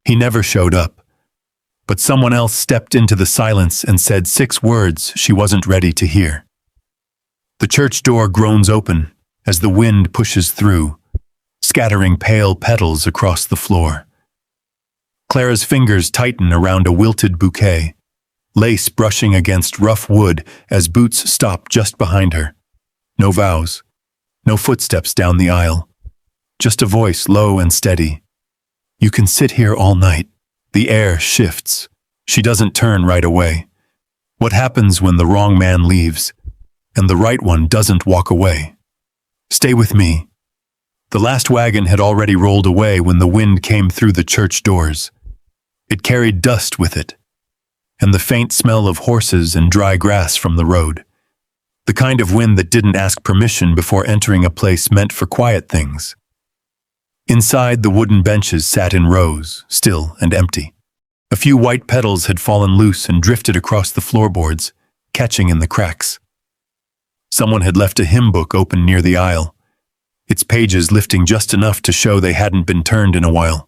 He never showed up. But someone else stepped into the silence and said 6 words she wasn't ready to hear. The church door groans open as the wind pushes through, scattering pale petals across the floor. Clara's fingers tighten around a wilted bouquet, lace brushing against rough wood as boots stop just behind her. No vows, no footsteps down the aisle, just a voice low and steady. You can sit here all night. The air shifts. She doesn't turn right away. What happens when the wrong man leaves and the right one doesn't walk away? Stay with me. The last wagon had already rolled away when the wind came through the church doors. It carried dust with it, and the faint smell of horses and dry grass from the road. The kind of wind that didn't ask permission before entering a place meant for quiet things. Inside, the wooden benches sat in rows, still and empty. A few white petals had fallen loose and drifted across the floorboards, catching in the cracks. Someone had left a hymn book open near the aisle, its pages lifting just enough to show they hadn't been turned in a while.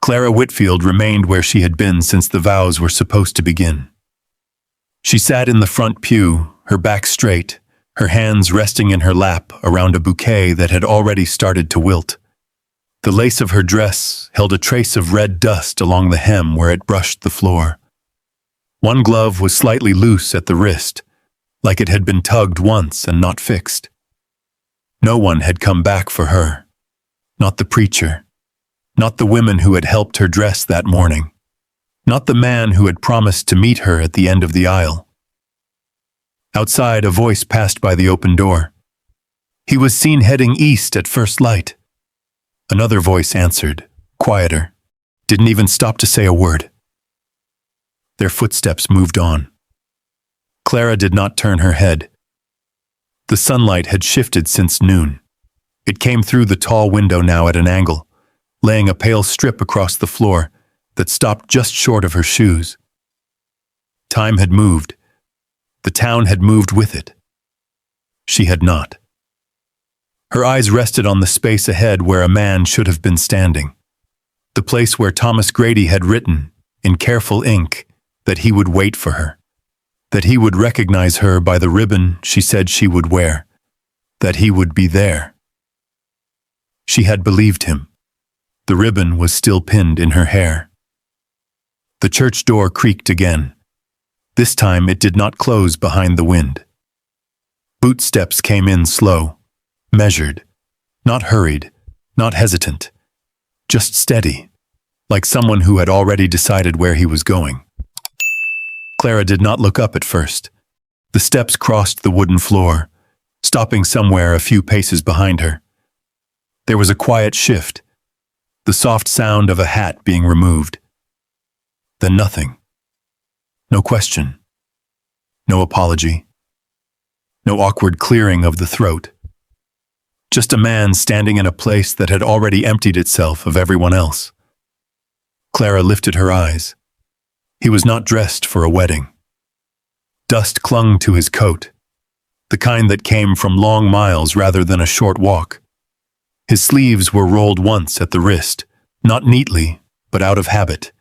Clara Whitfield remained where she had been since the vows were supposed to begin. She sat in the front pew, her back straight, her hands resting in her lap around a bouquet that had already started to wilt. The lace of her dress held a trace of red dust along the hem where it brushed the floor. One glove was slightly loose at the wrist, like it had been tugged once and not fixed. No one had come back for her. Not the preacher. Not the women who had helped her dress that morning. Not the man who had promised to meet her at the end of the aisle. Outside, a voice passed by the open door. He was seen heading east at first light. Another voice answered, quieter, didn't even stop to say a word. Their footsteps moved on. Clara did not turn her head. The sunlight had shifted since noon. It came through the tall window now at an angle, laying a pale strip across the floor that stopped just short of her shoes. Time had moved. The town had moved with it. She had not. Her eyes rested on the space ahead where a man should have been standing. The place where Thomas Grady had written, in careful ink, that he would wait for her. That he would recognize her by the ribbon she said she would wear. That he would be there. She had believed him. The ribbon was still pinned in her hair. The church door creaked again. This time it did not close behind the wind. Boot steps came in slow. Measured, not hurried, not hesitant, just steady, like someone who had already decided where he was going. Clara did not look up at first. The steps crossed the wooden floor, stopping somewhere a few paces behind her. There was a quiet shift, the soft sound of a hat being removed. Then nothing. No question. No apology. No awkward clearing of the throat. Just a man standing in a place that had already emptied itself of everyone else. Clara lifted her eyes. He was not dressed for a wedding. Dust clung to his coat, the kind that came from long miles rather than a short walk. His sleeves were rolled once at the wrist, not neatly, but out of habit.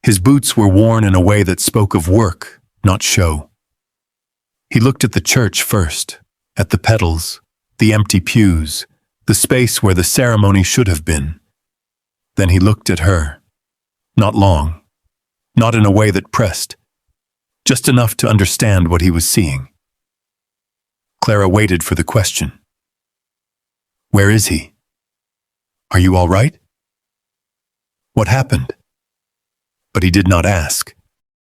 His boots were worn in a way that spoke of work, not show. He looked at the church first, at the petals, the empty pews, the space where the ceremony should have been. Then he looked at her. Not long, not in a way that pressed, just enough to understand what he was seeing. Clara waited for the question. Where is he? Are you all right? What happened? But he did not ask.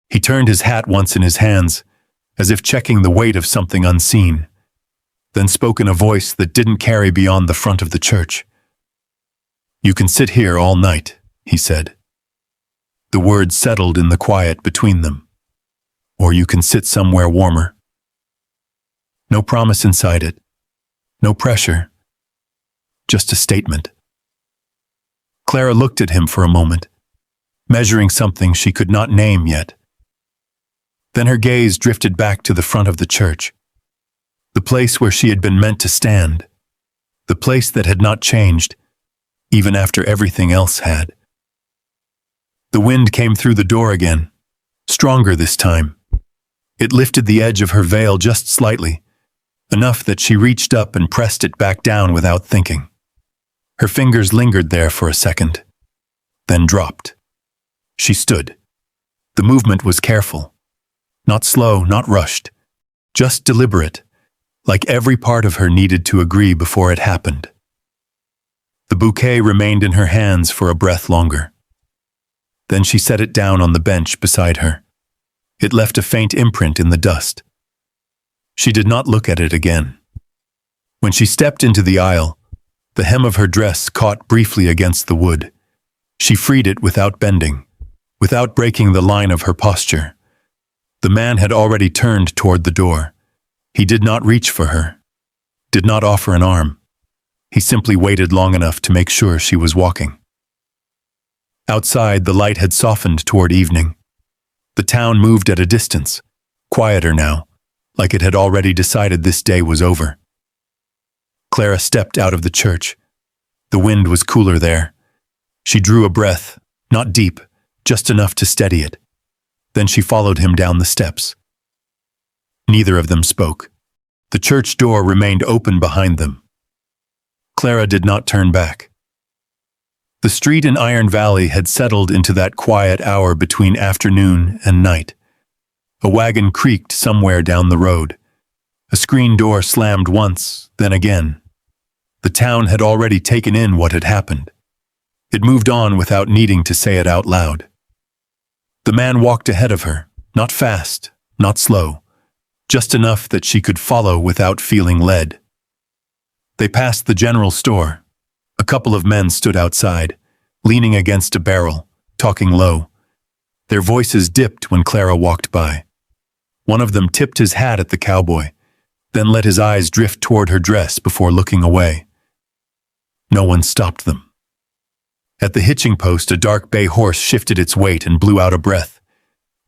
He turned his hat once in his hands, as if checking the weight of something unseen, then spoke in a voice that didn't carry beyond the front of the church. You can sit here all night, he said. The words settled in the quiet between them. Or you can sit somewhere warmer. No promise inside it. No pressure. Just a statement. Clara looked at him for a moment, measuring something she could not name yet. Then her gaze drifted back to the front of the church, the place where she had been meant to stand, the place that had not changed, even after everything else had. The wind came through the door again, stronger this time. It lifted the edge of her veil just slightly, enough that she reached up and pressed it back down without thinking. Her fingers lingered there for a second, then dropped. She stood. The movement was careful, not slow, not rushed, just deliberate, like every part of her needed to agree before it happened. The bouquet remained in her hands for a breath longer. Then she set it down on the bench beside her. It left a faint imprint in the dust. She did not look at it again. When she stepped into the aisle, the hem of her dress caught briefly against the wood. She freed it without bending, without breaking the line of her posture. The man had already turned toward the door. He did not reach for her, did not offer an arm. He simply waited long enough to make sure she was walking. Outside, the light had softened toward evening. The town moved at a distance, quieter now, like it had already decided this day was over. Clara stepped out of the church. The wind was cooler there. She drew a breath, not deep, just enough to steady it. Then she followed him down the steps. Neither of them spoke. The church door remained open behind them. Clara did not turn back. The street in Iron Valley had settled into that quiet hour between afternoon and night. A wagon creaked somewhere down the road. A screen door slammed once, then again. The town had already taken in what had happened. It moved on without needing to say it out loud. The man walked ahead of her, not fast, not slow, just enough that she could follow without feeling led. They passed the general store. A couple of men stood outside, leaning against a barrel, talking low. Their voices dipped when Clara walked by. One of them tipped his hat at the cowboy, then let his eyes drift toward her dress before looking away. No one stopped them. At the hitching post, a dark bay horse shifted its weight and blew out a breath.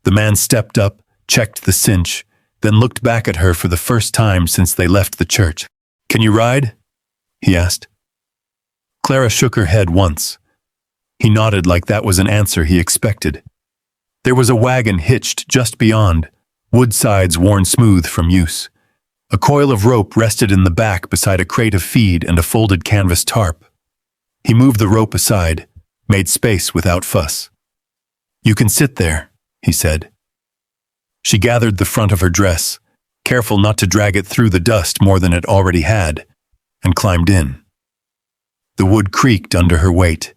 The man stepped up, checked the cinch, then looked back at her for the first time since they left the church. "Can you ride?" he asked. Clara shook her head once. He nodded like that was an answer he expected. There was a wagon hitched just beyond, wood sides worn smooth from use. A coil of rope rested in the back beside a crate of feed and a folded canvas tarp. He moved the rope aside, made space without fuss. "You can sit there," he said. She gathered the front of her dress, careful not to drag it through the dust more than it already had, and climbed in. The wood creaked under her weight.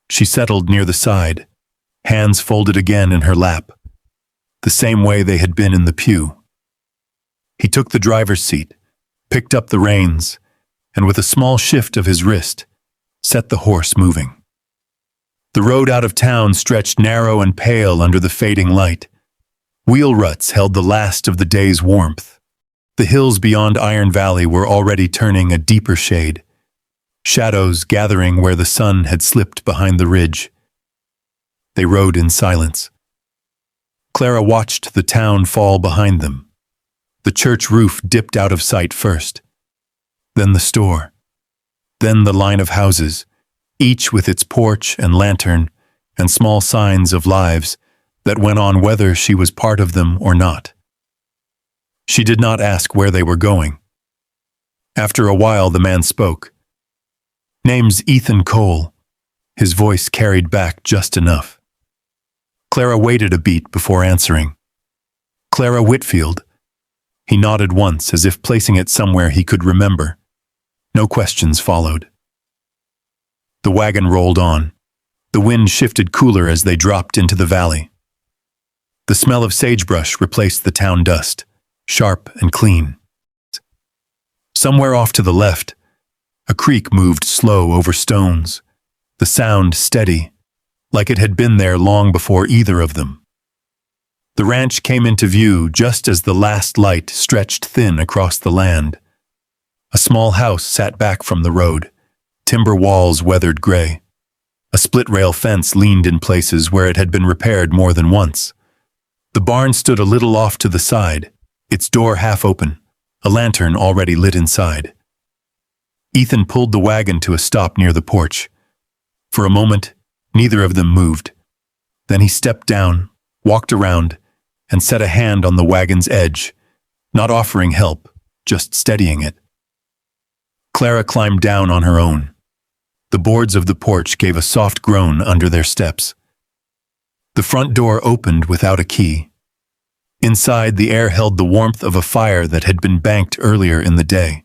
She settled near the side, hands folded again in her lap, the same way they had been in the pew. He took the driver's seat, picked up the reins, and with a small shift of his wrist, set the horse moving. The road out of town stretched narrow and pale under the fading light. Wheel ruts held the last of the day's warmth. The hills beyond Iron Valley were already turning a deeper shade, shadows gathering where the sun had slipped behind the ridge. They rode in silence. Clara watched the town fall behind them. The church roof dipped out of sight first, then the store, then the line of houses, each with its porch and lantern and small signs of lives that went on whether she was part of them or not. She did not ask where they were going. After a while, the man spoke. "Name's Ethan Cole." His voice carried back just enough. Clara waited a beat before answering. "Clara Whitfield." He nodded once, as if placing it somewhere he could remember. No questions followed. The wagon rolled on. The wind shifted cooler as they dropped into the valley. The smell of sagebrush replaced the town dust, sharp and clean. Somewhere off to the left, a creek moved slow over stones, the sound steady, like it had been there long before either of them. The ranch came into view just as the last light stretched thin across the land. A small house sat back from the road, timber walls weathered gray. A split-rail fence leaned in places where it had been repaired more than once. The barn stood a little off to the side, its door half open, a lantern already lit inside. Ethan pulled the wagon to a stop near the porch. For a moment, neither of them moved. Then he stepped down, walked around, and set a hand on the wagon's edge, not offering help, just steadying it. Clara climbed down on her own. The boards of the porch gave a soft groan under their steps. The front door opened without a key. Inside, the air held the warmth of a fire that had been banked earlier in the day.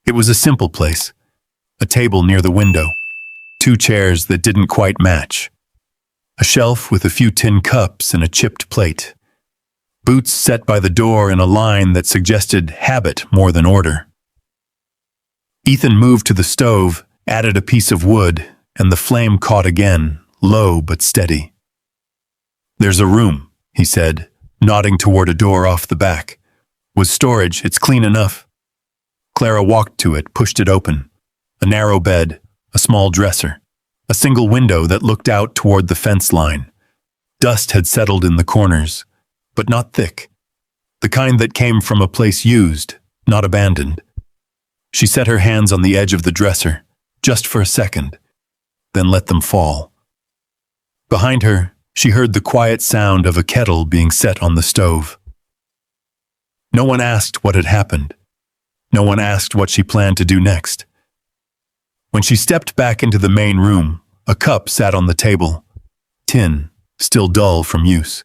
It was a simple place. A table near the window, 2 chairs that didn't quite match, a shelf with a few tin cups and a chipped plate, boots set by the door in a line that suggested habit more than order. Ethan moved to the stove, added a piece of wood, and the flame caught again, low but steady. "There's a room," he said, nodding toward a door off the back. "With storage, it's clean enough." Clara walked to it, pushed it open. A narrow bed, a small dresser, a single window that looked out toward the fence line. Dust had settled in the corners, but not thick. The kind that came from a place used, not abandoned. She set her hands on the edge of the dresser, just for a second, then let them fall. Behind her, she heard the quiet sound of a kettle being set on the stove. No one asked what had happened. No one asked what she planned to do next. When she stepped back into the main room, a cup sat on the table. Tin, still dull from use.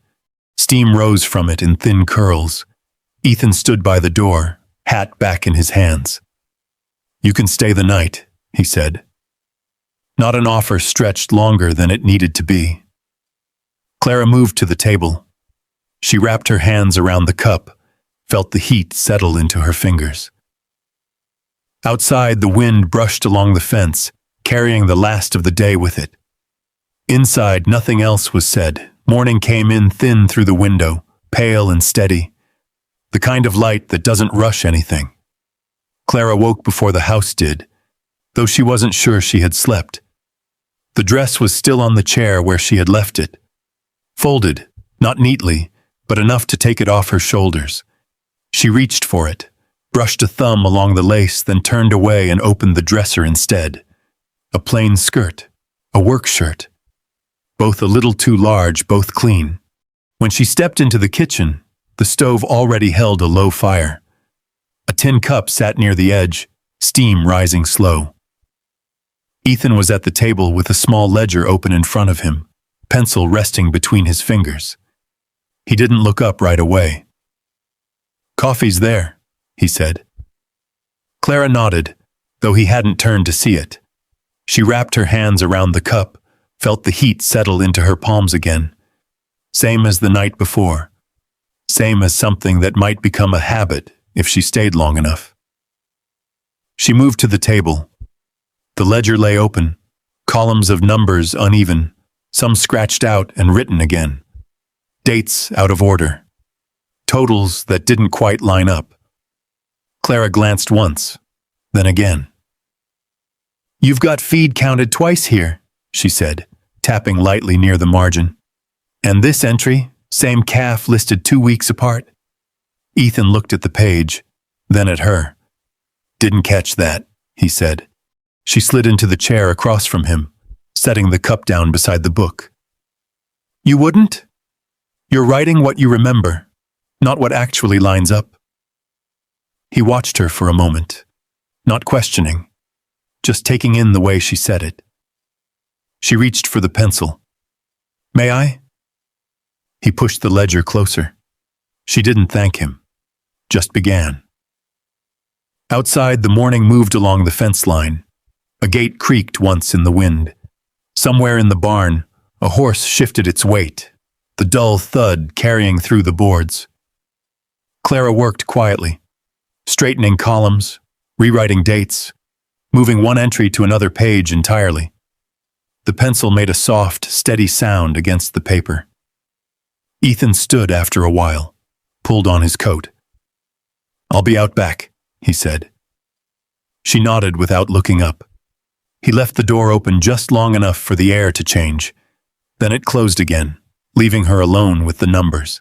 Steam rose from it in thin curls. Ethan stood by the door, hat back in his hands. "You can stay the night," he said. Not an offer stretched longer than it needed to be. Clara moved to the table. She wrapped her hands around the cup, felt the heat settle into her fingers. Outside, the wind brushed along the fence, carrying the last of the day with it. Inside, nothing else was said. Morning came in thin through the window, pale and steady. The kind of light that doesn't rush anything. Clara woke before the house did, though she wasn't sure she had slept. The dress was still on the chair where she had left it. Folded, not neatly, but enough to take it off her shoulders. She reached for it, brushed a thumb along the lace, then turned away and opened the dresser instead. A plain skirt, a work shirt. Both a little too large, both clean. When she stepped into the kitchen, the stove already held a low fire. A tin cup sat near the edge, steam rising slow. Ethan was at the table with a small ledger open in front of him, pencil resting between his fingers. He didn't look up right away. "Coffee's there," he said. Clara nodded, though he hadn't turned to see it. She wrapped her hands around the cup, felt the heat settle into her palms again. Same as the night before. Same as something that might become a habit if she stayed long enough. She moved to the table. The ledger lay open, columns of numbers uneven, some scratched out and written again. Dates out of order. Totals that didn't quite line up. Clara glanced once, then again. "You've got feed counted twice here," she said, tapping lightly near the margin. "And this entry, same calf listed 2 weeks apart." Ethan looked at the page, then at her. "Didn't catch that," he said. She slid into the chair across from him, setting the cup down beside the book. "You wouldn't? You're writing what you remember, not what actually lines up." He watched her for a moment, not questioning, just taking in the way she said it. She reached for the pencil. "May I?" He pushed the ledger closer. She didn't thank him, just began. Outside, the morning moved along the fence line. A gate creaked once in the wind. Somewhere in the barn, a horse shifted its weight, the dull thud carrying through the boards. Clara worked quietly, straightening columns, rewriting dates, moving one entry to another page entirely. The pencil made a soft, steady sound against the paper. Ethan stood after a while, pulled on his coat. "I'll be out back," he said. She nodded without looking up. He left the door open just long enough for the air to change. Then it closed again, leaving her alone with the numbers.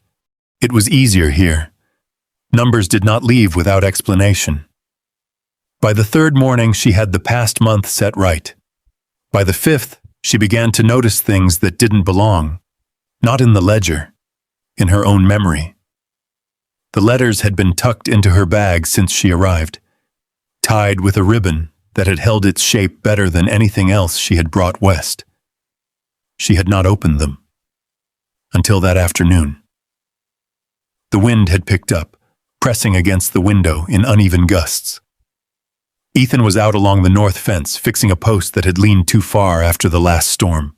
It was easier here. Numbers did not leave without explanation. By the 3rd morning, she had the past month set right. By the 5th, she began to notice things that didn't belong. Not in the ledger, in her own memory. The letters had been tucked into her bag since she arrived, tied with a ribbon that had held its shape better than anything else she had brought west. She had not opened them until that afternoon. The wind had picked up, pressing against the window in uneven gusts. Ethan was out along the north fence, fixing a post that had leaned too far after the last storm.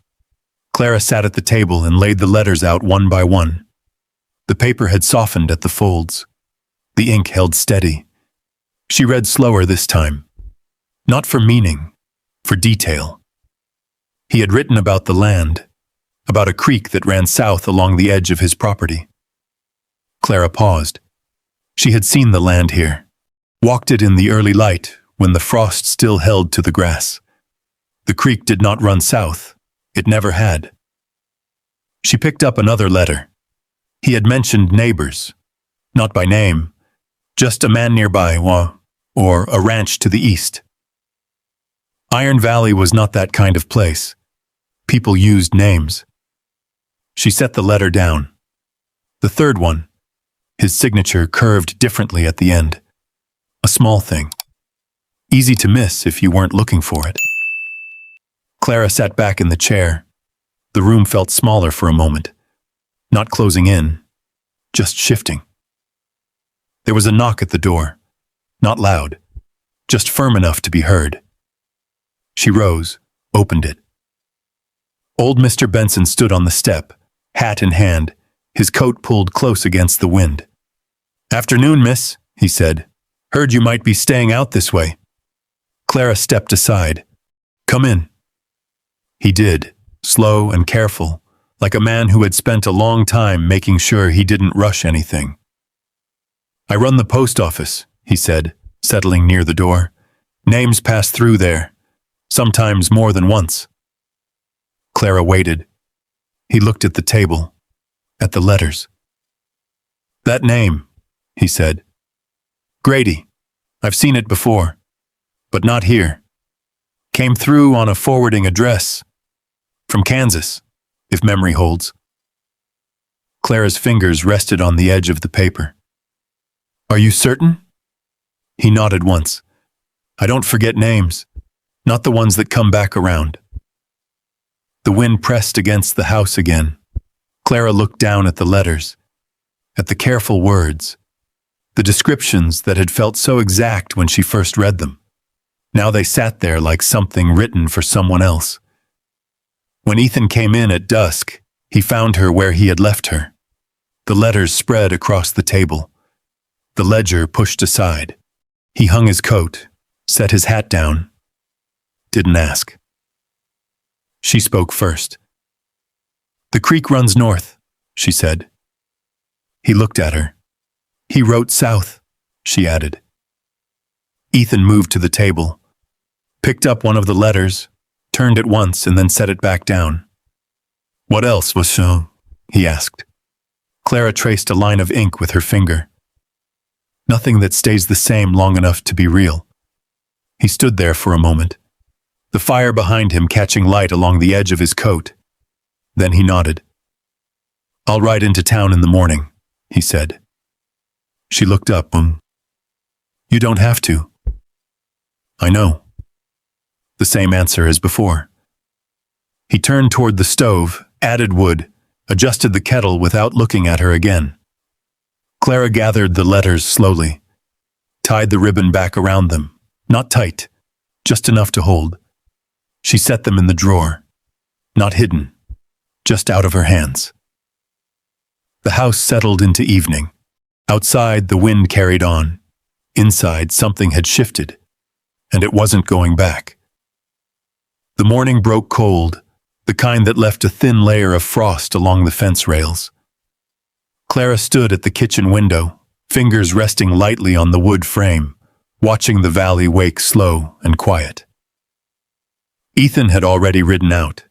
Clara sat at the table and laid the letters out one by one. The paper had softened at the folds. The ink held steady. She read slower this time. Not for meaning, for detail. He had written about the land, about a creek that ran south along the edge of his property. Clara paused. She had seen the land here, walked it in the early light when the frost still held to the grass. The creek did not run south. It never had. She picked up another letter. He had mentioned neighbors, not by name, just a man nearby, or a ranch to the east. Iron Valley was not that kind of place. People used names. She set the letter down. The third one, his signature curved differently at the end. A small thing. Easy to miss if you weren't looking for it. Clara sat back in the chair. The room felt smaller for a moment. Not closing in, just shifting. There was a knock at the door. Not loud, just firm enough to be heard. She rose, opened it. Old Mr. Benson stood on the step, hat in hand, his coat pulled close against the wind. "Afternoon, miss," he said. "Heard you might be staying out this way." Clara stepped aside. "Come in." He did, slow and careful, like a man who had spent a long time making sure he didn't rush anything. "I run the post office," he said, settling near the door. "Names pass through there, sometimes more than once." Clara waited. He looked at the table, at the letters. "That name," he said. "Grady. I've seen it before, but not here. Came through on a forwarding address. From Kansas, if memory holds." Clara's fingers rested on the edge of the paper. "Are you certain?" He nodded once. "I don't forget names, not the ones that come back around." The wind pressed against the house again. Clara looked down at the letters, at the careful words, the descriptions that had felt so exact when she first read them. Now they sat there like something written for someone else. When Ethan came in at dusk, he found her where he had left her. The letters spread across the table. The ledger pushed aside. He hung his coat, set his hat down. Didn't ask. She spoke first. "The creek runs north," she said. He looked at her. "He wrote south," she added. Ethan moved to the table, picked up one of the letters, turned it once and then set it back down. "What else was shown?" he asked. Clara traced a line of ink with her finger. Nothing that stays the same long enough to be real. He stood there for a moment, the fire behind him catching light along the edge of his coat. Then he nodded. "I'll ride into town in the morning," he said. She looked up. "You don't have to." "I know." The same answer as before. He turned toward the stove, added wood, adjusted the kettle without looking at her again. Clara gathered the letters slowly, tied the ribbon back around them, not tight, just enough to hold. She set them in the drawer, not hidden, just out of her hands. The house settled into evening. Outside, the wind carried on. Inside, something had shifted, and it wasn't going back. The morning broke cold, the kind that left a thin layer of frost along the fence rails. Clara stood at the kitchen window, fingers resting lightly on the wood frame, watching the valley wake slow and quiet. Ethan had already ridden out.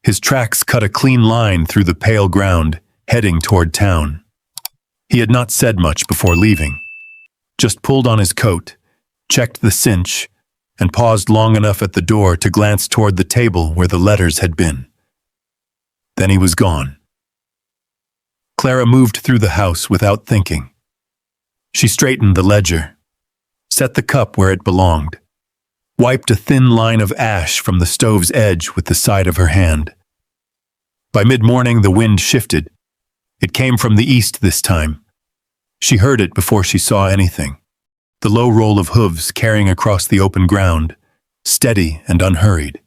His tracks cut a clean line through the pale ground, heading toward town. He had not said much before leaving, just pulled on his coat, checked the cinch, and paused long enough at the door to glance toward the table where the letters had been. Then he was gone. Clara moved through the house without thinking. She straightened the ledger, set the cup where it belonged, wiped a thin line of ash from the stove's edge with the side of her hand. By mid-morning, the wind shifted. It came from the east this time. She heard it before she saw anything. The low roll of hooves carrying across the open ground, steady and unhurried.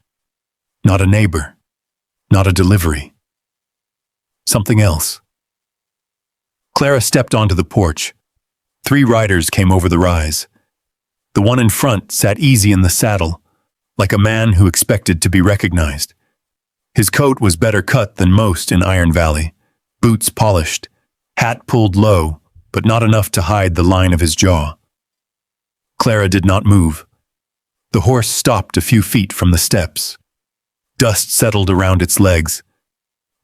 Not a neighbor, not a delivery. Something else. Clara stepped onto the porch. 3 riders came over the rise. The one in front sat easy in the saddle, like a man who expected to be recognized. His coat was better cut than most in Iron Valley, boots polished, hat pulled low, but not enough to hide the line of his jaw. Clara did not move. The horse stopped a few feet from the steps. Dust settled around its legs.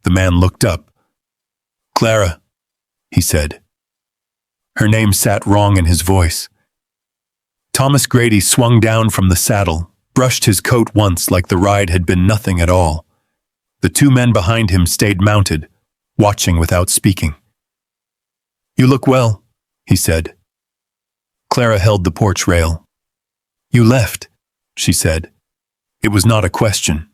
The man looked up. "Clara," he said. Her name sat wrong in his voice. Thomas Grady swung down from the saddle, brushed his coat once like the ride had been nothing at all. The 2 men behind him stayed mounted, watching without speaking. "You look well," he said. Clara held the porch rail. "You left," she said. It was not a question.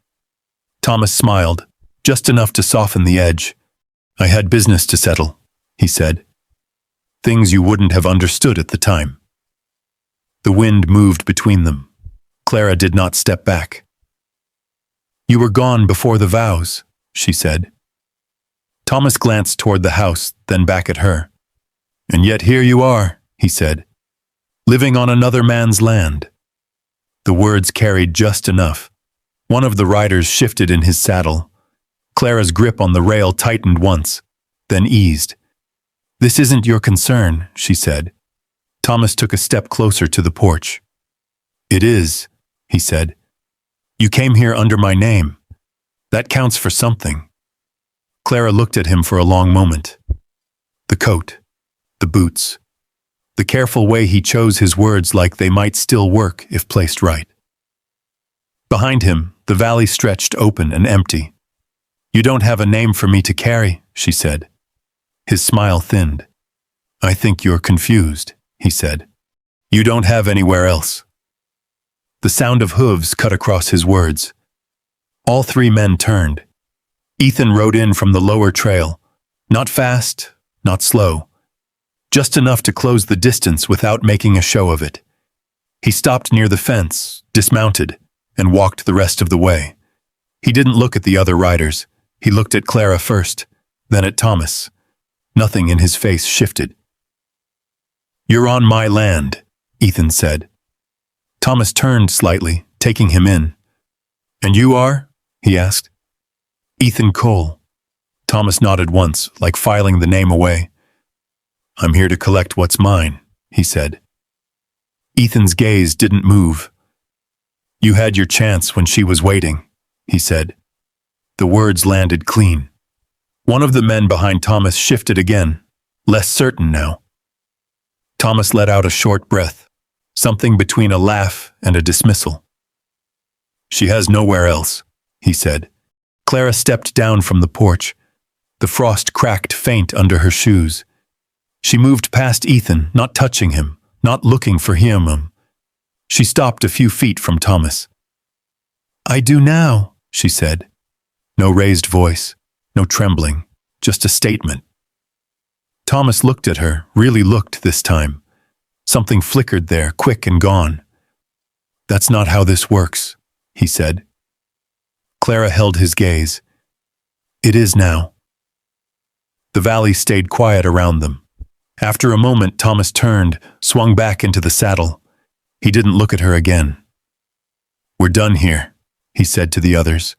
Thomas smiled, just enough to soften the edge. "I had business to settle," he said. "Things you wouldn't have understood at the time." The wind moved between them. Clara did not step back. "You were gone before the vows," she said. Thomas glanced toward the house, then back at her. "And yet here you are," he said, "living on another man's land." The words carried just enough. One of the riders shifted in his saddle. Clara's grip on the rail tightened once, then eased. "This isn't your concern," she said. Thomas took a step closer to the porch. "It is," he said. "You came here under my name. That counts for something." Clara looked at him for a long moment. The coat, the boots, the careful way he chose his words like they might still work if placed right. Behind him, the valley stretched open and empty. "You don't have a name for me to carry," she said. His smile thinned. "I think you're confused," he said. "You don't have anywhere else." The sound of hooves cut across his words. All 3 men turned. Ethan rode in from the lower trail, not fast, not slow, just enough to close the distance without making a show of it. He stopped near the fence, dismounted, and walked the rest of the way. He didn't look at the other riders. He looked at Clara first, then at Thomas. Nothing in his face shifted. "You're on my land," Ethan said. Thomas turned slightly, taking him in. "And you are?" he asked. "Ethan Cole." Thomas nodded once, like filing the name away. "I'm here to collect what's mine," he said. Ethan's gaze didn't move. "You had your chance when she was waiting," he said. The words landed clean. One of the men behind Thomas shifted again, less certain now. Thomas let out a short breath, something between a laugh and a dismissal. "She has nowhere else," he said. Clara stepped down from the porch. The frost cracked faint under her shoes. She moved past Ethan, not touching him, not looking for him. She stopped a few feet from Thomas. "I do now," she said. No raised voice, no trembling, just a statement. Thomas looked at her, really looked this time. Something flickered there, quick and gone. "That's not how this works," he said. Clara held his gaze. "It is now." The valley stayed quiet around them. After a moment, Thomas turned, swung back into the saddle. He didn't look at her again. "We're done here," he said to the others.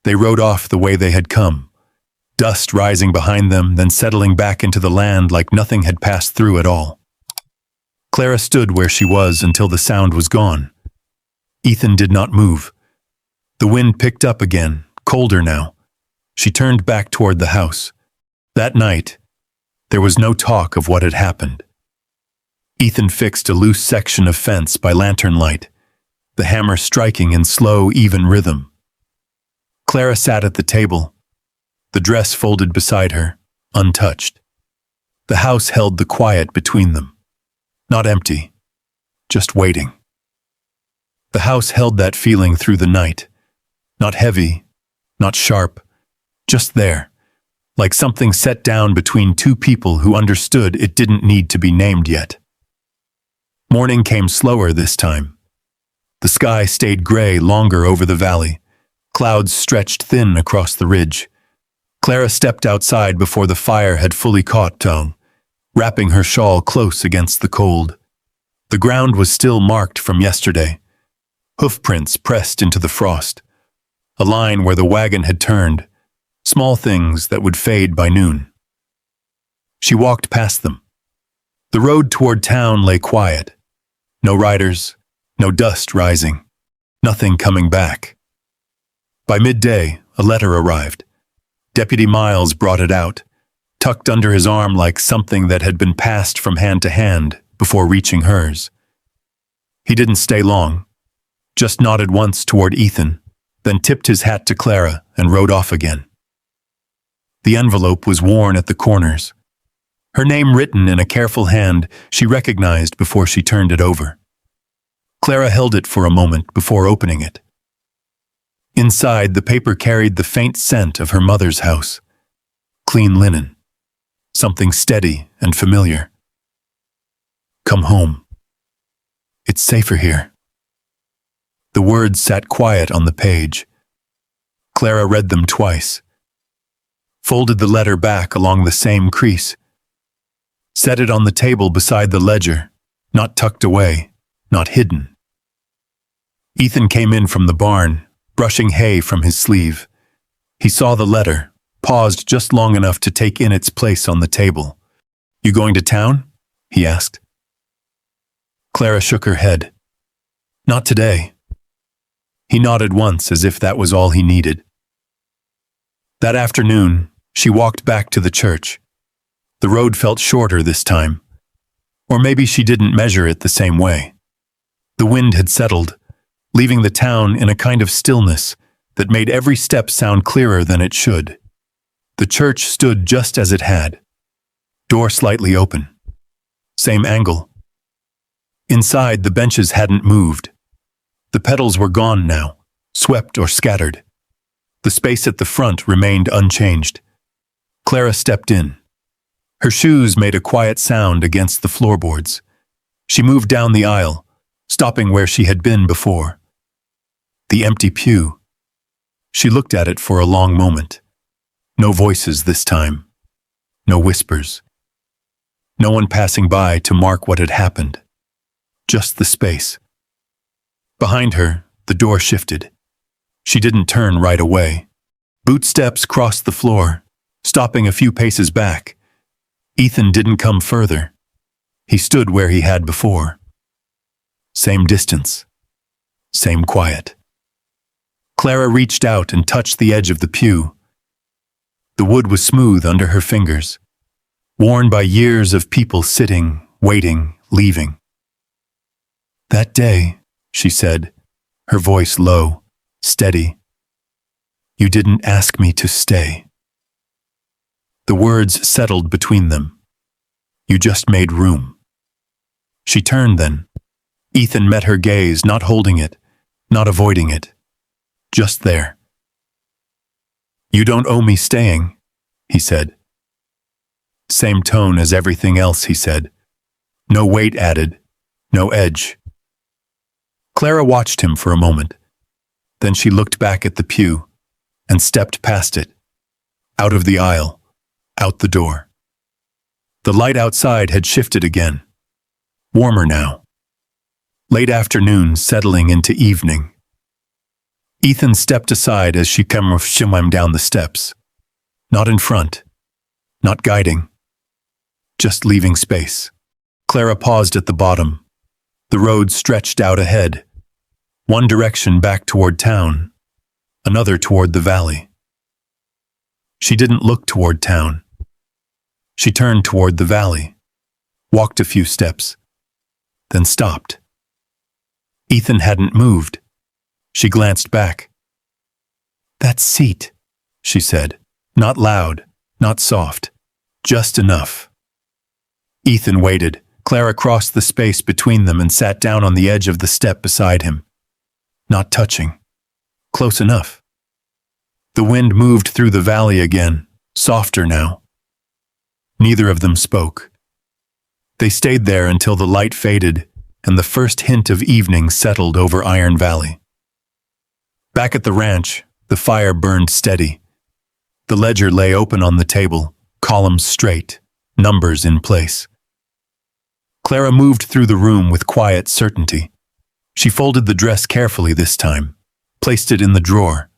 They rode off the way they had come, dust rising behind them, then settling back into the land like nothing had passed through at all. Clara stood where she was until the sound was gone. Ethan did not move. The wind picked up again, colder now. She turned back toward the house. That night, there was no talk of what had happened. Ethan fixed a loose section of fence by lantern light, the hammer striking in slow, even rhythm. Clara sat at the table, the dress folded beside her, untouched. The house held the quiet between them. Not empty, just waiting. The house held that feeling through the night. Not heavy, not sharp, just there, like something set down between two people who understood it didn't need to be named yet. Morning came slower this time. The sky stayed gray longer over the valley. Clouds stretched thin across the ridge. Clara stepped outside before the fire had fully caught tongue, wrapping her shawl close against the cold. The ground was still marked from yesterday. Hoofprints pressed into the frost. A line where the wagon had turned. Small things that would fade by noon. She walked past them. The road toward town lay quiet. No riders, no dust rising, nothing coming back. By midday, a letter arrived. Deputy Miles brought it out, tucked under his arm like something that had been passed from hand to hand before reaching hers. He didn't stay long, just nodded once toward Ethan, then tipped his hat to Clara and rode off again. The envelope was worn at the corners. Her name written in a careful hand she recognized before she turned it over. Clara held it for a moment before opening it. Inside, the paper carried the faint scent of her mother's house. Clean linen. Something steady and familiar. Come home. It's safer here. The words sat quiet on the page. Clara read them twice. Folded the letter back along the same crease. Set it on the table beside the ledger, not tucked away, not hidden. Ethan came in from the barn, brushing hay from his sleeve. He saw the letter, paused just long enough to take in its place on the table. You going to town? He asked. Clara shook her head. Not today. He nodded once as if that was all he needed. That afternoon, she walked back to the church. The road felt shorter this time. Or maybe she didn't measure it the same way. The wind had settled, leaving the town in a kind of stillness that made every step sound clearer than it should. The church stood just as it had. Door slightly open. Same angle. Inside, the benches hadn't moved. The petals were gone now, swept or scattered. The space at the front remained unchanged. Clara stepped in. Her shoes made a quiet sound against the floorboards. She moved down the aisle, stopping where she had been before. The empty pew. She looked at it for a long moment. No voices this time. No whispers. No one passing by to mark what had happened. Just the space. Behind her, the door shifted. She didn't turn right away. Boot steps crossed the floor, stopping a few paces back. Ethan didn't come further. He stood where he had before. Same distance. Same quiet. Clara reached out and touched the edge of the pew. The wood was smooth under her fingers, worn by years of people sitting, waiting, leaving. That day, she said, her voice low, steady. You didn't ask me to stay. The words settled between them. You just made room. She turned then. Ethan met her gaze, not holding it, not avoiding it. Just there. You don't owe me staying, he said. Same tone as everything else he said. No weight added, no edge. Clara watched him for a moment. Then she looked back at the pew and stepped past it, out of the aisle, out the door. The light outside had shifted again. Warmer now. Late afternoon settling into evening. Ethan stepped aside as she came down the steps. Not in front. Not guiding. Just leaving space. Clara paused at the bottom. The road stretched out ahead. One direction back toward town. Another toward the valley. She didn't look toward town. She turned toward the valley. Walked a few steps. Then stopped. Ethan hadn't moved. She glanced back. That seat, she said, not loud, not soft, Just enough. Ethan waited. Clara crossed the space between them and sat down on the edge of the step beside him. Not touching. Close enough. The wind moved through the valley again, softer now. Neither of them spoke. They stayed there until the light faded and the first hint of evening settled over Iron Valley. Back at the ranch, the fire burned steady. The ledger lay open on the table, columns straight, numbers in place. Clara moved through the room with quiet certainty. She folded the dress carefully this time, placed it in the drawer,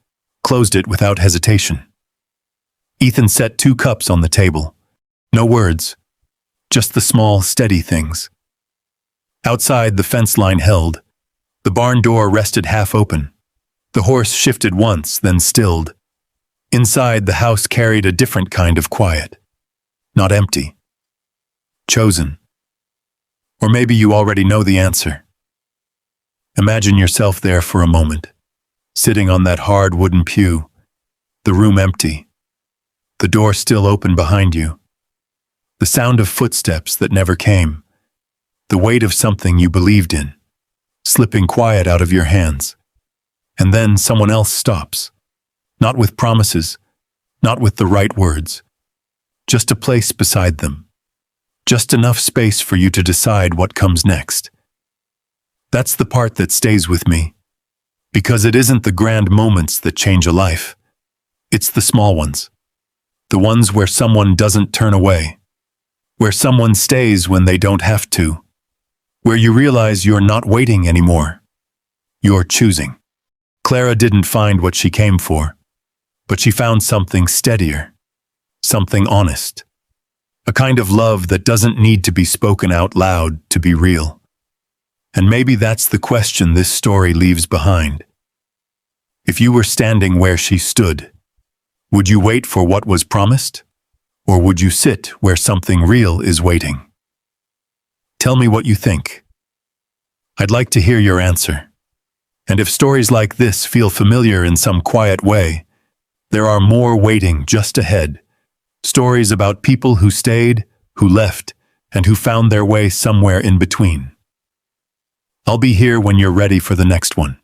closed it without hesitation. Ethan set 2 cups on the table. No words, just the small, steady things. Outside, the fence line held. The barn door rested half open. The horse shifted once, then stilled. Inside, the house carried a different kind of quiet. Not empty. Chosen. Or maybe you already know the answer. Imagine yourself there for a moment, sitting on that hard wooden pew, the room empty, the door still open behind you, the sound of footsteps that never came, the weight of something you believed in, slipping quiet out of your hands. And then someone else stops, not with promises, not with the right words, just a place beside them, just enough space for you to decide what comes next. That's the part that stays with me, because it isn't the grand moments that change a life. It's the small ones, the ones where someone doesn't turn away, where someone stays when they don't have to, where you realize you're not waiting anymore. You're choosing. Clara didn't find what she came for, but she found something steadier, something honest, a kind of love that doesn't need to be spoken out loud to be real. And maybe that's the question this story leaves behind. If you were standing where she stood, would you wait for what was promised? Or would you sit where something real is waiting? Tell me what you think. I'd like to hear your answer. And if stories like this feel familiar in some quiet way, there are more waiting just ahead. Stories about people who stayed, who left, and who found their way somewhere in between. I'll be here when you're ready for the next one.